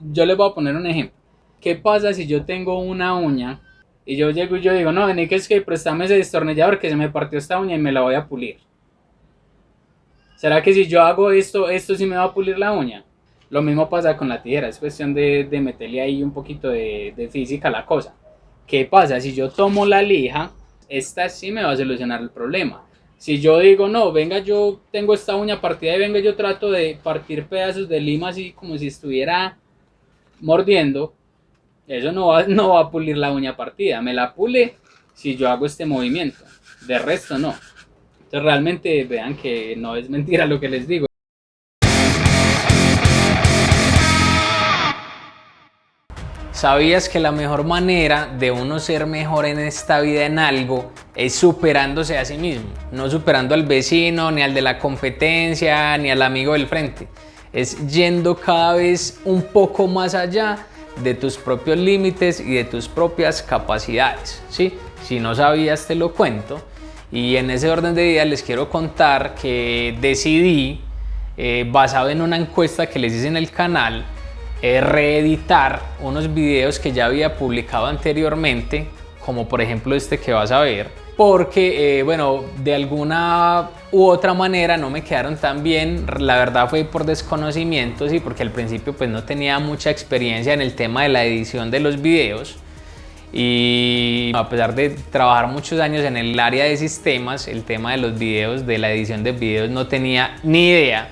yo les voy a poner un ejemplo. ¿Qué pasa si yo tengo una uña y yo llego y yo digo, no, vení que es que préstame ese destornillador que se me partió esta uña y me la voy a pulir? ¿Será que si yo hago esto sí me va a pulir la uña? Lo mismo pasa con la tijera, es cuestión de meterle ahí un poquito de física a la cosa. ¿Qué pasa? Si yo tomo la lija, esta sí me va a solucionar el problema. Si yo digo, no, venga, yo tengo esta uña partida y venga, yo trato de partir pedazos de lima así como si estuviera mordiendo, eso no va a pulir la uña partida. Me la pule si yo hago este movimiento. De resto, no. Entonces, realmente vean que no es mentira lo que les digo. ¿Sabías que la mejor manera de uno ser mejor en esta vida en algo es superándose a sí mismo? No superando al vecino, ni al de la competencia, ni al amigo del frente. Es yendo cada vez un poco más allá de tus propios límites y de tus propias capacidades, ¿sí? Si no sabías, te lo cuento. Y en ese orden de ideas les quiero contar que decidí, basado en una encuesta que les hice en el canal, reeditar unos videos que ya había publicado anteriormente, como por ejemplo este que vas a ver, porque bueno, de alguna u otra manera no me quedaron tan bien. La verdad fue por desconocimiento, sí, porque al principio pues no tenía mucha experiencia en el tema de la edición de los videos, y a pesar de trabajar muchos años en el área de sistemas, el tema de los videos, de la edición de videos, no tenía ni idea.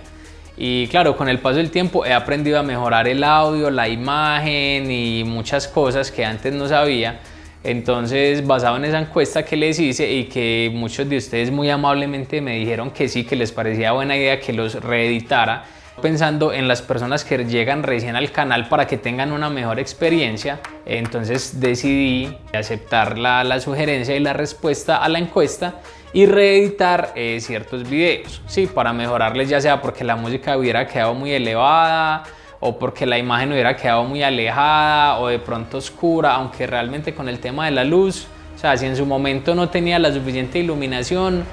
Y claro, con el paso del tiempo he aprendido a mejorar el audio, la imagen y muchas cosas que antes no sabía. Entonces, basado en esa encuesta que les hice y que muchos de ustedes muy amablemente me dijeron que sí, que les parecía buena idea que los reeditara, pensando en las personas que llegan recién al canal para que tengan una mejor experiencia, entonces decidí aceptar la sugerencia y la respuesta a la encuesta y reeditar ciertos videos, sí, para mejorarles, ya sea porque la música hubiera quedado muy elevada o porque la imagen hubiera quedado muy alejada o de pronto oscura, aunque realmente con el tema de la luz, o sea, si en su momento no tenía la suficiente iluminación,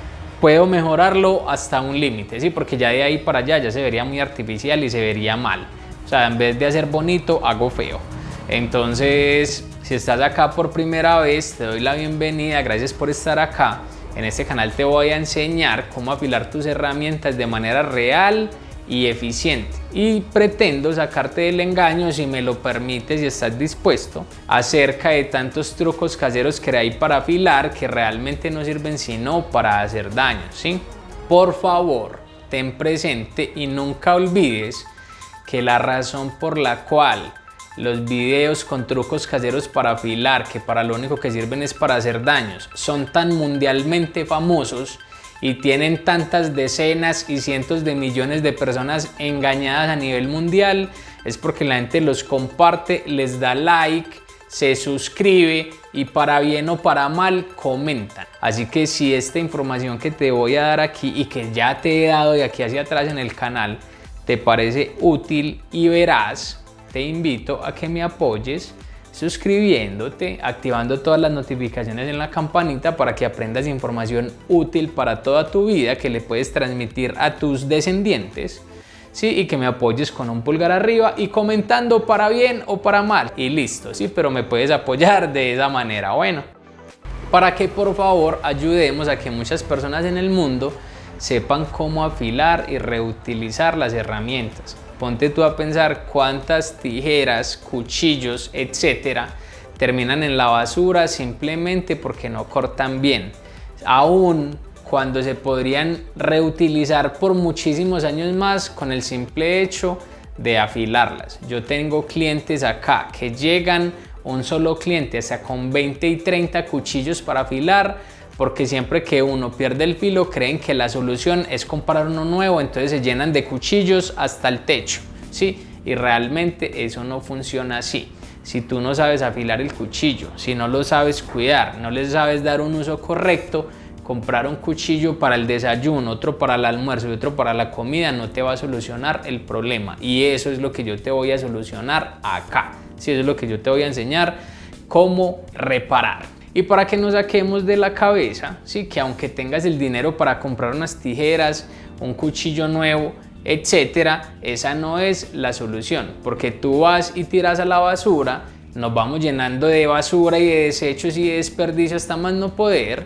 puedo mejorarlo hasta un límite, ¿sí? Porque ya de ahí para allá ya se vería muy artificial y se vería mal. O sea, en vez de hacer bonito, hago feo. Entonces, si estás acá por primera vez, te doy la bienvenida, gracias por estar acá. En este canal te voy a enseñar cómo afilar tus herramientas de manera real y eficiente, y pretendo sacarte del engaño, si me lo permites y estás dispuesto, acerca de tantos trucos caseros que hay para afilar que realmente no sirven sino para hacer daño, ¿sí? Por favor, ten presente y nunca olvides que la razón por la cual los videos con trucos caseros para afilar, que para lo único que sirven es para hacer daños, son tan mundialmente famosos y tienen tantas decenas y cientos de millones de personas engañadas a nivel mundial, es porque la gente los comparte, les da like, se suscribe y para bien o para mal comentan. Así que si esta información que te voy a dar aquí y que ya te he dado de aquí hacia atrás en el canal te parece útil y veraz, te invito a que me apoyes suscribiéndote, activando todas las notificaciones en la campanita para que aprendas información útil para toda tu vida que le puedes transmitir a tus descendientes, ¿sí? Y que me apoyes con un pulgar arriba y comentando para bien o para mal y listo, ¿sí? Pero me puedes apoyar de esa manera, bueno, para que por favor ayudemos a que muchas personas en el mundo sepan cómo afilar y reutilizar las herramientas. Ponte tú a pensar cuántas tijeras, cuchillos, etcétera, terminan en la basura simplemente porque no cortan bien, aun cuando se podrían reutilizar por muchísimos años más con el simple hecho de afilarlas. Yo tengo clientes acá que llegan, un solo cliente, hasta con 20 y 30 cuchillos para afilar, porque siempre que uno pierde el filo creen que la solución es comprar uno nuevo, entonces se llenan de cuchillos hasta el techo, ¿sí? Y realmente eso no funciona así. Si tú no sabes afilar el cuchillo, si no lo sabes cuidar, no le sabes dar un uso correcto, comprar un cuchillo para el desayuno, otro para el almuerzo y otro para la comida no te va a solucionar el problema, y eso es lo que yo te voy a solucionar acá, ¿sí? Eso es lo que yo te voy a enseñar, cómo reparar. Y para que nos saquemos de la cabeza, ¿sí? Que aunque tengas el dinero para comprar unas tijeras, un cuchillo nuevo, etcétera, esa no es la solución, porque tú vas y tiras a la basura, nos vamos llenando de basura y de desechos y de desperdicio hasta más no poder,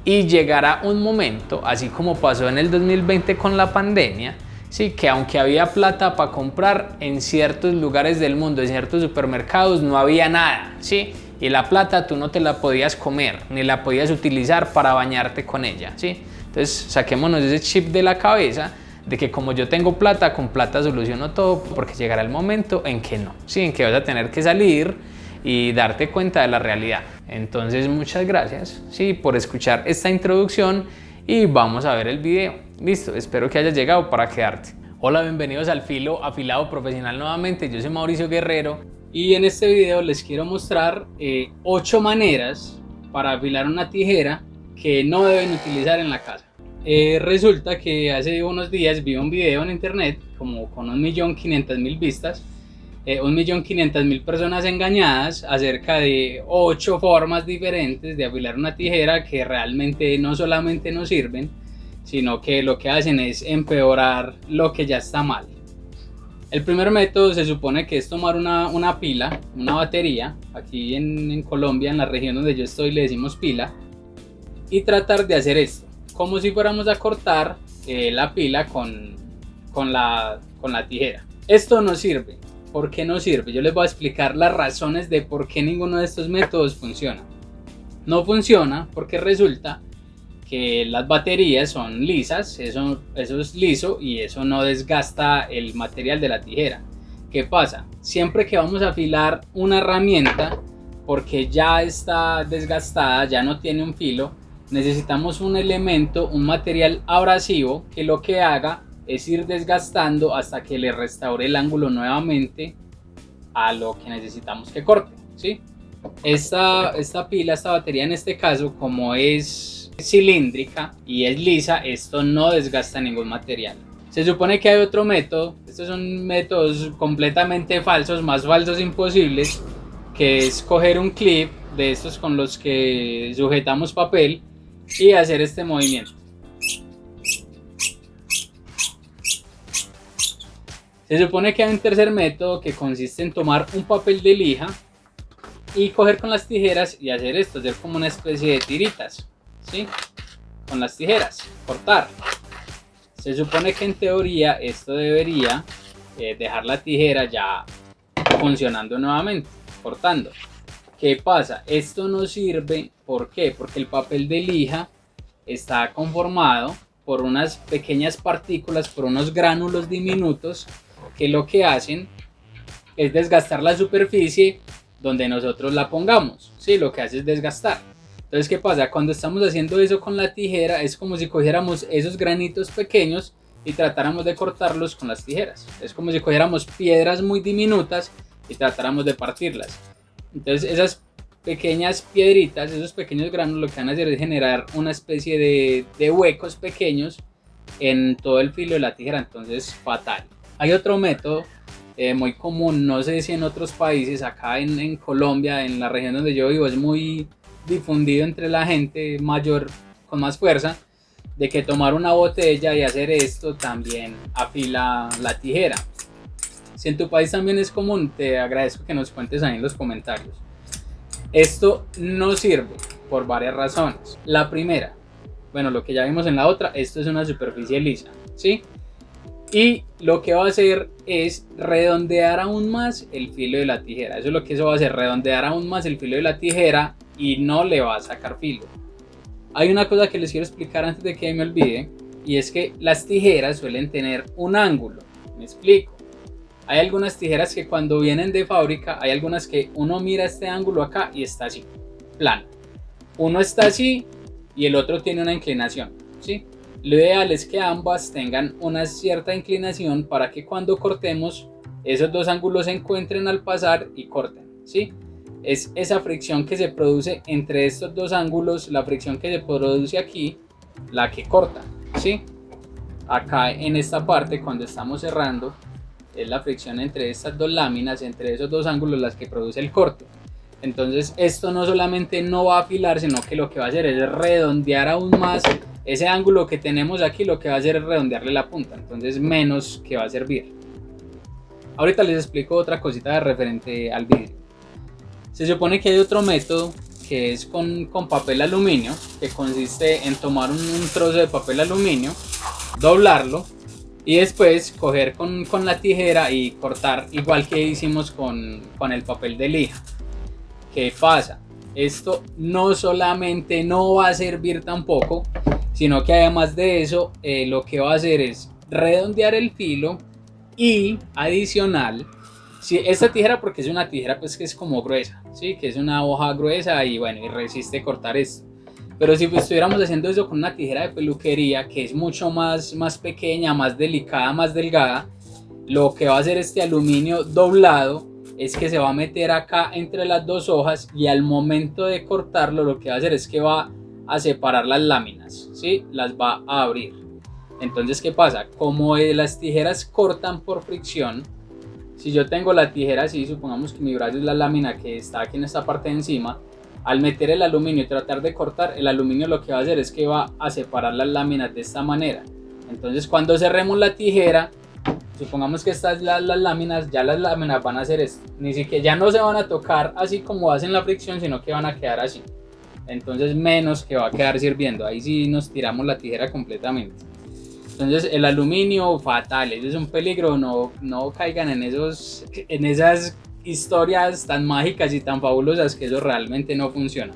y llegará un momento, así como pasó en el 2020 con la pandemia, sí, que aunque había plata para comprar, en ciertos lugares del mundo, en ciertos supermercados, no había nada, ¿sí? Y la plata tú no te la podías comer, ni la podías utilizar para bañarte con ella, ¿sí? Entonces saquémonos ese chip de la cabeza de que como yo tengo plata, con plata soluciono todo, porque llegará el momento en que no, ¿sí? En que vas a tener que salir y darte cuenta de la realidad. Entonces muchas gracias, ¿sí? Por escuchar esta introducción y vamos a ver el video. Listo, espero que hayas llegado para quedarte. Hola, bienvenidos al Filo Afilado Profesional nuevamente, yo soy Mauricio Guerrero y en este video les quiero mostrar 8 maneras para afilar una tijera que no deben utilizar en la casa. Resulta que hace unos días vi un video en internet como con 1.500.000 vistas, 1.500.000 personas engañadas acerca de 8 formas diferentes de afilar una tijera que realmente no solamente no sirven, sino que lo que hacen es empeorar lo que ya está mal. El primer método se supone que es tomar una pila, una batería, aquí en Colombia, en la región donde yo estoy le decimos pila, y tratar de hacer esto, como si fuéramos a cortar la pila con la tijera. Esto no sirve. ¿Por qué no sirve? Yo les voy a explicar las razones de por qué ninguno de estos métodos funciona. No funciona porque resulta que las baterías son lisas, eso es liso y eso no desgasta el material de la tijera. ¿Qué pasa? Siempre que vamos a afilar una herramienta, porque ya está desgastada, ya no tiene un filo, necesitamos un elemento, un material abrasivo que lo que haga es ir desgastando hasta que le restaure el ángulo nuevamente a lo que necesitamos que corte, ¿sí? Esta pila, esta batería en este caso, como es cilíndrica y es lisa, esto no desgasta ningún material. Se supone que hay otro método, estos son métodos completamente falsos, más falsos imposibles, que es coger un clip de estos con los que sujetamos papel y hacer este movimiento. Se supone que hay un tercer método que consiste en tomar un papel de lija y coger con las tijeras y hacer esto, hacer como una especie de tiritas, ¿sí? Con las tijeras, cortar. Se supone que en teoría esto debería dejar la tijera ya funcionando nuevamente, cortando. ¿Qué pasa? Esto no sirve, ¿por qué? Porque el papel de lija está conformado por unas pequeñas partículas, por unos gránulos diminutos que lo que hacen es desgastar la superficie donde nosotros la pongamos, ¿sí? Lo que hace es desgastar. Entonces, ¿qué pasa? Cuando estamos haciendo eso con la tijera es como si cogiéramos esos granitos pequeños y tratáramos de cortarlos con las tijeras. Es como si cogiéramos piedras muy diminutas y tratáramos de partirlas. Entonces, esas pequeñas piedritas, esos pequeños granos, lo que van a hacer es generar una especie de huecos pequeños en todo el filo de la tijera. Entonces, fatal. Hay otro método muy común, no sé si en otros países, acá en Colombia, en la región donde yo vivo, es muy difundido entre la gente mayor con más fuerza, de que tomar una botella y hacer esto también afila la tijera. Si en tu país también es común, te agradezco que nos cuentes ahí en los comentarios. Esto no sirve por varias razones. La primera, bueno, lo que ya vimos en la otra, esto es una superficie lisa, ¿sí? Y lo que va a hacer es redondear aún más el filo de la tijera. Eso es lo que eso va a hacer, redondear aún más el filo de la tijera y no le va a sacar filo. Hay una cosa que les quiero explicar antes de que me olvide, y es que las tijeras suelen tener un ángulo. Me explico. Hay algunas tijeras que cuando vienen de fábrica, hay algunas que uno mira este ángulo acá y está así, plano. Uno está así y el otro tiene una inclinación, ¿sí? Lo ideal es que ambas tengan una cierta inclinación para que cuando cortemos esos dos ángulos se encuentren al pasar y corten, ¿sí? Es esa fricción que se produce entre estos dos ángulos, la fricción que se produce aquí, la que corta, ¿sí? Acá en esta parte, cuando estamos cerrando, es la fricción entre estas dos láminas, entre esos dos ángulos, las que produce el corte. Entonces esto no solamente no va a afilar, sino que lo que va a hacer es redondear aún más ese ángulo que tenemos aquí, lo que va a hacer es redondearle la punta, entonces menos que va a servir. Ahorita les explico otra cosita referente al vidrio. Se supone que hay otro método que es con papel aluminio, que consiste en tomar un trozo de papel aluminio, doblarlo y después coger con la tijera y cortar igual que hicimos con el papel de lija. ¿Qué pasa? Esto no solamente no va a servir tampoco, sino que además de eso lo que va a hacer es redondear el filo y adicional, si esta tijera, porque es una tijera pues que es como gruesa, ¿sí? Que es una hoja gruesa y bueno, y resiste cortar esto. Pero si estuviéramos haciendo eso con una tijera de peluquería que es mucho más pequeña, más delicada, más delgada, lo que va a hacer este aluminio doblado es que se va a meter acá entre las dos hojas y al momento de cortarlo lo que va a hacer es que va a separar las láminas, ¿sí? Las va a abrir. Entonces, ¿qué pasa? Como las tijeras cortan por fricción, si yo tengo la tijera así, supongamos que mi brazo es la lámina que está aquí en esta parte de encima, al meter el aluminio y tratar de cortar, el aluminio lo que va a hacer es que va a separar las láminas de esta manera. Entonces, cuando cerremos la tijera, supongamos que estas las láminas, ya las láminas van a hacer esto, ni siquiera ya no se van a tocar así como hacen la fricción, sino que van a quedar así. Entonces menos que va a quedar sirviendo, ahí sí nos tiramos la tijera completamente. Entonces el aluminio fatal, eso es un peligro, no caigan en esas historias tan mágicas y tan fabulosas que eso realmente no funciona.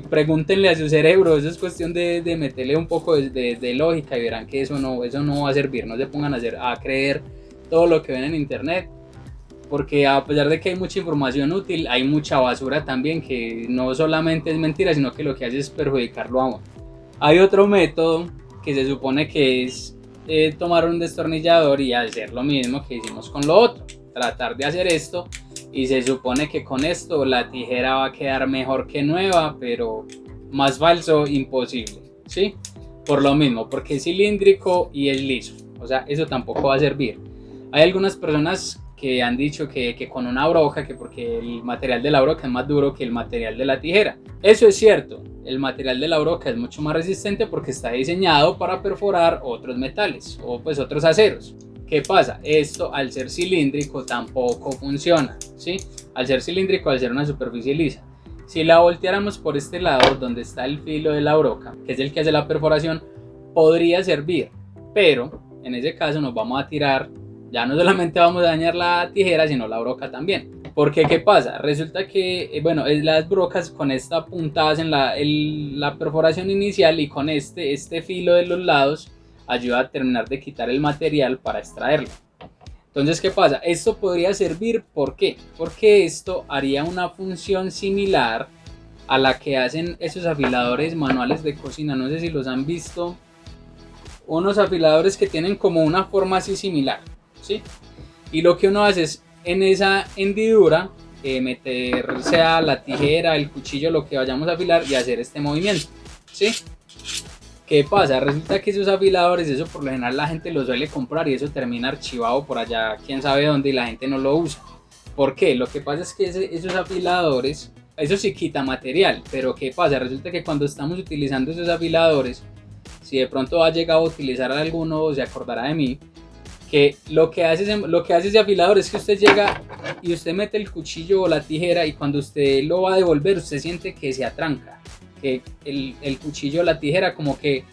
Pregúntenle a su cerebro, eso es cuestión de meterle un poco de lógica y verán que eso no va a servir. No se pongan a creer todo lo que ven en internet, porque a pesar de que hay mucha información útil, hay mucha basura también que no solamente es mentira, sino que lo que hace es perjudicarlo a uno. Hay otro método que se supone que es tomar un destornillador y hacer lo mismo que hicimos con lo otro, tratar de hacer esto, y se supone que con esto la tijera va a quedar mejor que nueva, pero más falso imposible, ¿sí? Por lo mismo, porque es cilíndrico y es liso, o sea, eso tampoco va a servir. Hay algunas personas que han dicho que con una broca, que porque el material de la broca es más duro que el material de la tijera. Eso es cierto, el material de la broca es mucho más resistente porque está diseñado para perforar otros metales o pues otros aceros. ¿Qué pasa? Esto al ser cilíndrico tampoco funciona, ¿sí? Al ser cilíndrico, al ser una superficie lisa. Si la volteáramos por este lado donde está el filo de la broca, que es el que hace la perforación, podría servir, pero en ese caso nos vamos a tirar, ya no solamente vamos a dañar la tijera, sino la broca también. Porque ¿qué pasa? Resulta que, bueno, las brocas con esta punta hacen la perforación inicial y con este filo de los lados ayuda a terminar de quitar el material para extraerlo. Entonces, ¿qué pasa? Esto podría servir, ¿por qué? Porque esto haría una función similar a la que hacen esos afiladores manuales de cocina. No sé si los han visto. Unos afiladores que tienen como una forma así similar, ¿sí? Y lo que uno hace es en esa hendidura meter sea la tijera, el cuchillo, lo que vayamos a afilar y hacer este movimiento, ¿sí? ¿Qué pasa? Resulta que esos afiladores, eso por lo general la gente los suele comprar y eso termina archivado por allá, quién sabe dónde, y la gente no lo usa. ¿Por qué? Lo que pasa es que esos afiladores, eso sí quita material, pero ¿qué pasa? Resulta que cuando estamos utilizando esos afiladores, si de pronto ha llegado a utilizar alguno o se acordará de mí, que lo que hace ese afilador es que usted llega y usted mete el cuchillo o la tijera y cuando usted lo va a devolver usted siente que se atranca, que el cuchillo o la tijera como que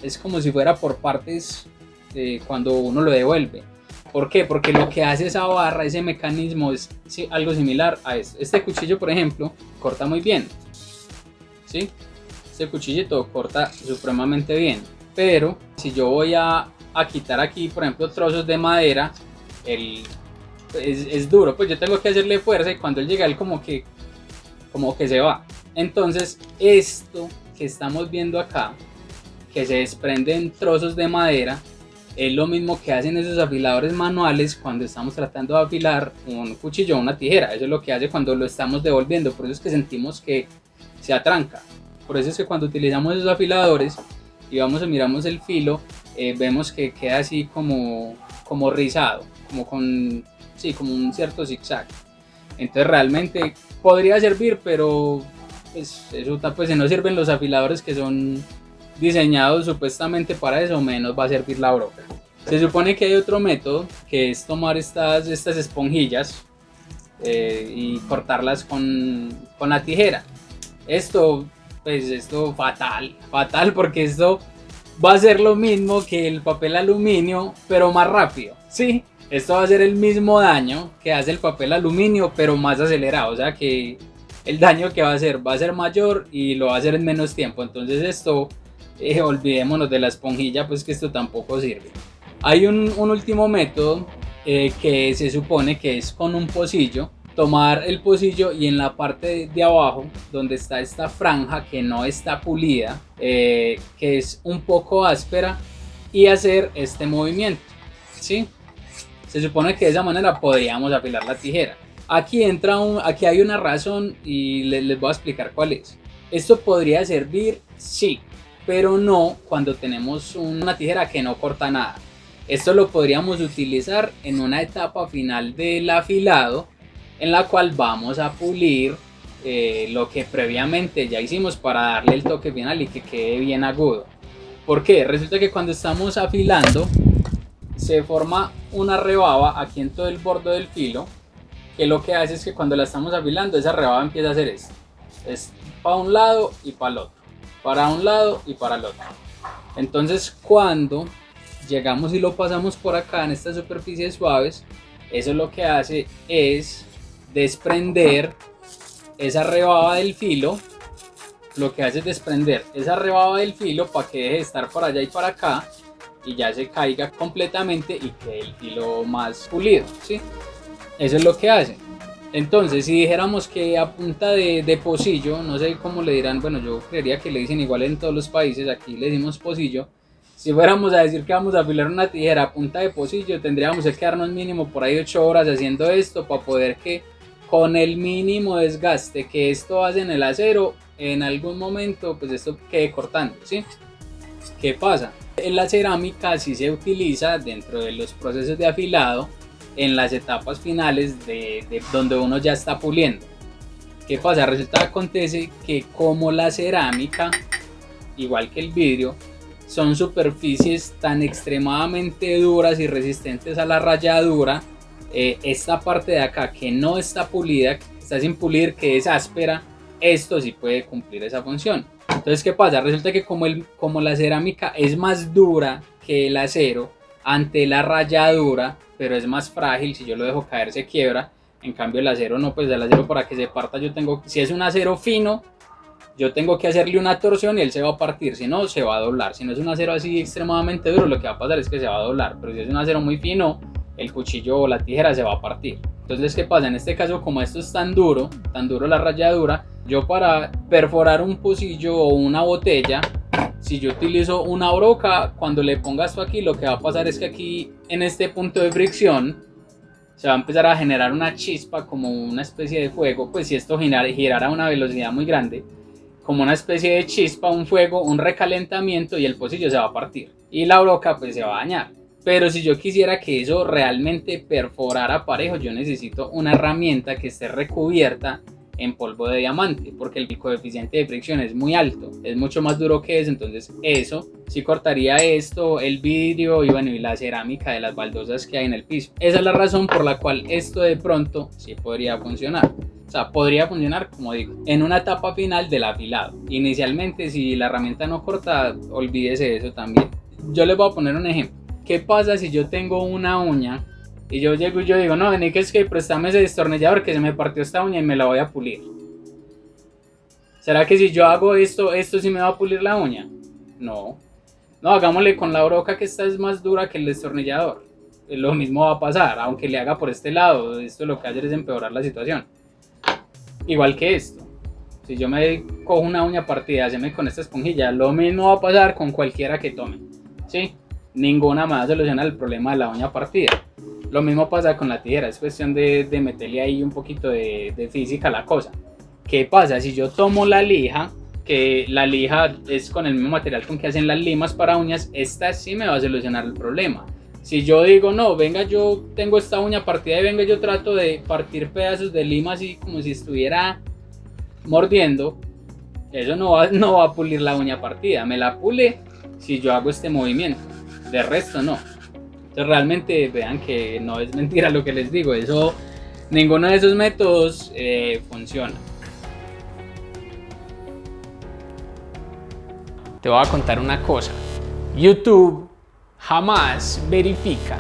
es como si fuera por partes cuando uno lo devuelve. ¿Por qué? Porque lo que hace esa barra, ese mecanismo es algo similar a esto. Este cuchillo, por ejemplo, corta muy bien, ¿sí? Este cuchillito corta supremamente bien, pero si yo voy a quitar aquí, por ejemplo, trozos de madera, es duro, pues yo tengo que hacerle fuerza y cuando él llega, él como que se va. Entonces, esto que estamos viendo acá, que se desprenden trozos de madera, es lo mismo que hacen esos afiladores manuales cuando estamos tratando de afilar un cuchillo o una tijera. Eso es lo que hace cuando lo estamos devolviendo, por eso es que sentimos que se atranca. Por eso es que cuando utilizamos esos afiladores y miramos el filo, vemos que queda así como rizado, como con un cierto zigzag. Entonces realmente podría servir, pero pues si no sirven los afiladores que son diseñados supuestamente para eso, menos va a servir la broca. Se supone que hay otro método, que es tomar estas esponjillas y cortarlas con la tijera. Esto fatal, porque esto va a ser lo mismo que el papel aluminio, pero más rápido, ¿sí? Esto va a ser el mismo daño que hace el papel aluminio, pero más acelerado, o sea que el daño que va a ser mayor y lo va a hacer en menos tiempo. Entonces esto, olvidémonos de la esponjilla, pues que esto tampoco sirve. Hay un último método que se supone que es con un pocillo. Tomar el pocillo y en la parte de abajo, donde está esta franja que no está pulida, que es un poco áspera, y hacer este movimiento, ¿sí? Se supone que de esa manera podríamos afilar la tijera. Aquí hay una razón y les voy a explicar cuál es. Esto podría servir, sí, pero no cuando tenemos una tijera que no corta nada. Esto lo podríamos utilizar en una etapa final del afilado, en la cual vamos a pulir lo que previamente ya hicimos para darle el toque final y que quede bien agudo. ¿Por qué? Resulta que cuando estamos afilando se forma una rebaba aquí en todo el borde del filo, que lo que hace es que cuando la estamos afilando esa rebaba empieza a hacer esto. Es para un lado y para el otro, para un lado y para el otro. Entonces cuando llegamos y lo pasamos por acá en estas superficies suaves, eso lo que hace es desprender esa rebaba del filo. Lo que hace es desprender esa rebaba del filo para que deje de estar para allá y para acá y ya se caiga completamente y quede el filo más pulido, ¿sí? Eso es lo que hace. Entonces, si dijéramos que a punta de pocillo, no sé cómo le dirán, bueno, yo creería que le dicen igual en todos los países, aquí le decimos pocillo. Si fuéramos a decir que vamos a afilar una tijera a punta de pocillo, tendríamos que quedarnos mínimo por ahí 8 horas haciendo esto para poder que con el mínimo desgaste que esto hace en el acero, en algún momento pues esto quede cortando, ¿sí? ¿Qué pasa? La cerámica sí se utiliza dentro de los procesos de afilado en las etapas finales de donde uno ya está puliendo. ¿Qué pasa? Acontece que como la cerámica, igual que el vidrio, son superficies tan extremadamente duras y resistentes a la rayadura, esta parte de acá que no está pulida, que está sin pulir, que es áspera, esto sí puede cumplir esa función. Entonces, ¿qué pasa? Resulta que como la cerámica es más dura que el acero ante la rayadura, pero es más frágil, si yo lo dejo caer se quiebra. En cambio el acero no, pues el acero para que se parta si es un acero fino, yo tengo que hacerle una torsión y él se va a partir, si no se va a doblar. Si no es un acero así extremadamente duro, lo que va a pasar es que se va a doblar, pero si es un acero muy fino, el cuchillo o la tijera se va a partir. Entonces, ¿qué pasa? En este caso, como esto es tan duro la ralladura, yo para perforar un pocillo o una botella, si yo utilizo una broca, cuando le ponga esto aquí, lo que va a pasar es que aquí, en este punto de fricción, se va a empezar a generar una chispa, como una especie de fuego. Pues si esto girara a una velocidad muy grande, como una especie de chispa, un fuego, un recalentamiento, y el pocillo se va a partir y la broca pues se va a dañar. Pero si yo quisiera que eso realmente perforara parejo, yo necesito una herramienta que esté recubierta en polvo de diamante, porque el coeficiente de fricción es muy alto, es mucho más duro que eso. Entonces eso sí cortaría esto, el vidrio y bueno, y la cerámica de las baldosas que hay en el piso. Esa es la razón por la cual esto de pronto sí podría funcionar. O sea, podría funcionar, como digo, en una etapa final del afilado. Inicialmente, si la herramienta no corta, olvídese de eso también. Yo les voy a poner un ejemplo. ¿Qué pasa si yo tengo una uña y yo llego y yo digo, no, vení que es que préstame ese destornillador que se me partió esta uña y me la voy a pulir? ¿Será que si yo hago esto sí me va a pulir la uña? No, hagámosle con la broca, que esta es más dura que el destornillador. Lo mismo va a pasar, aunque le haga por este lado, esto lo que hace es empeorar la situación. Igual que esto, si yo me cojo una uña partida, haceme con esta esponjilla, lo mismo va a pasar con cualquiera que tome, ¿sí? Ninguna más soluciona el problema de la uña partida. Lo mismo pasa con la tijera, es cuestión de meterle ahí un poquito de física a la cosa. ¿Qué pasa? Si yo tomo la lija, que la lija es con el mismo material con que hacen las limas para uñas, esta sí me va a solucionar el problema. Si yo digo, no, venga, yo tengo esta uña partida y venga, yo trato de partir pedazos de lima así como si estuviera mordiendo, eso no va a pulir la uña partida, me la pule si yo hago este movimiento, de resto no. Entonces realmente vean que no es mentira lo que les digo, eso, ninguno de esos métodos funciona. Te voy a contar una cosa, YouTube jamás verifica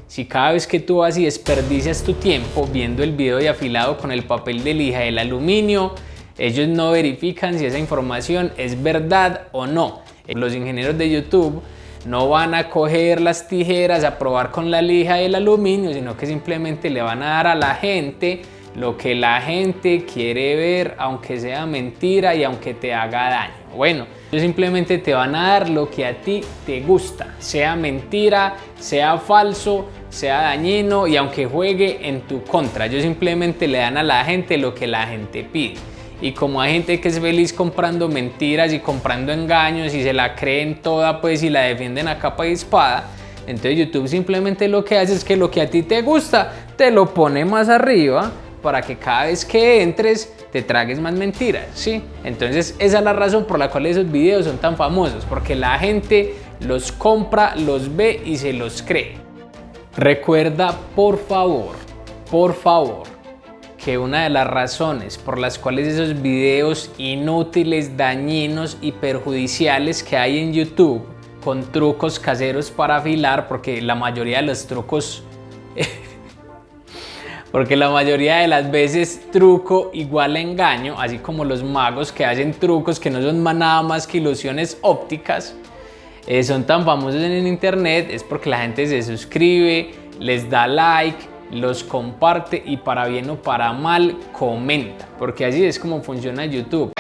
si cada vez que tú vas y desperdicias tu tiempo viendo el video de afilado con el papel de lija del aluminio, ellos no verifican si esa información es verdad o no. Los ingenieros de YouTube no van a coger las tijeras a probar con la lija del aluminio, sino que simplemente le van a dar a la gente lo que la gente quiere ver, aunque sea mentira y aunque te haga daño. Bueno, ellos simplemente te van a dar lo que a ti te gusta, sea mentira, sea falso, sea dañino y aunque juegue en tu contra. Ellos simplemente le dan a la gente lo que la gente pide. Y como hay gente que es feliz comprando mentiras y comprando engaños y se la creen toda pues y la defienden a capa y espada, entonces YouTube simplemente lo que hace es que lo que a ti te gusta te lo pone más arriba para que cada vez que entres te tragues más mentiras, ¿sí? Entonces esa es la razón por la cual esos videos son tan famosos, porque la gente los compra, los ve y se los cree. Recuerda por favor, que una de las razones por las cuales esos videos inútiles, dañinos y perjudiciales que hay en YouTube con trucos caseros para afilar, porque la mayoría de los trucos porque la mayoría de las veces truco igual a engaño, así como los magos que hacen trucos que no son nada más que ilusiones ópticas, son tan famosos en internet, es porque la gente se suscribe, les da like, los comparte y para bien o para mal comenta, porque así es como funciona YouTube.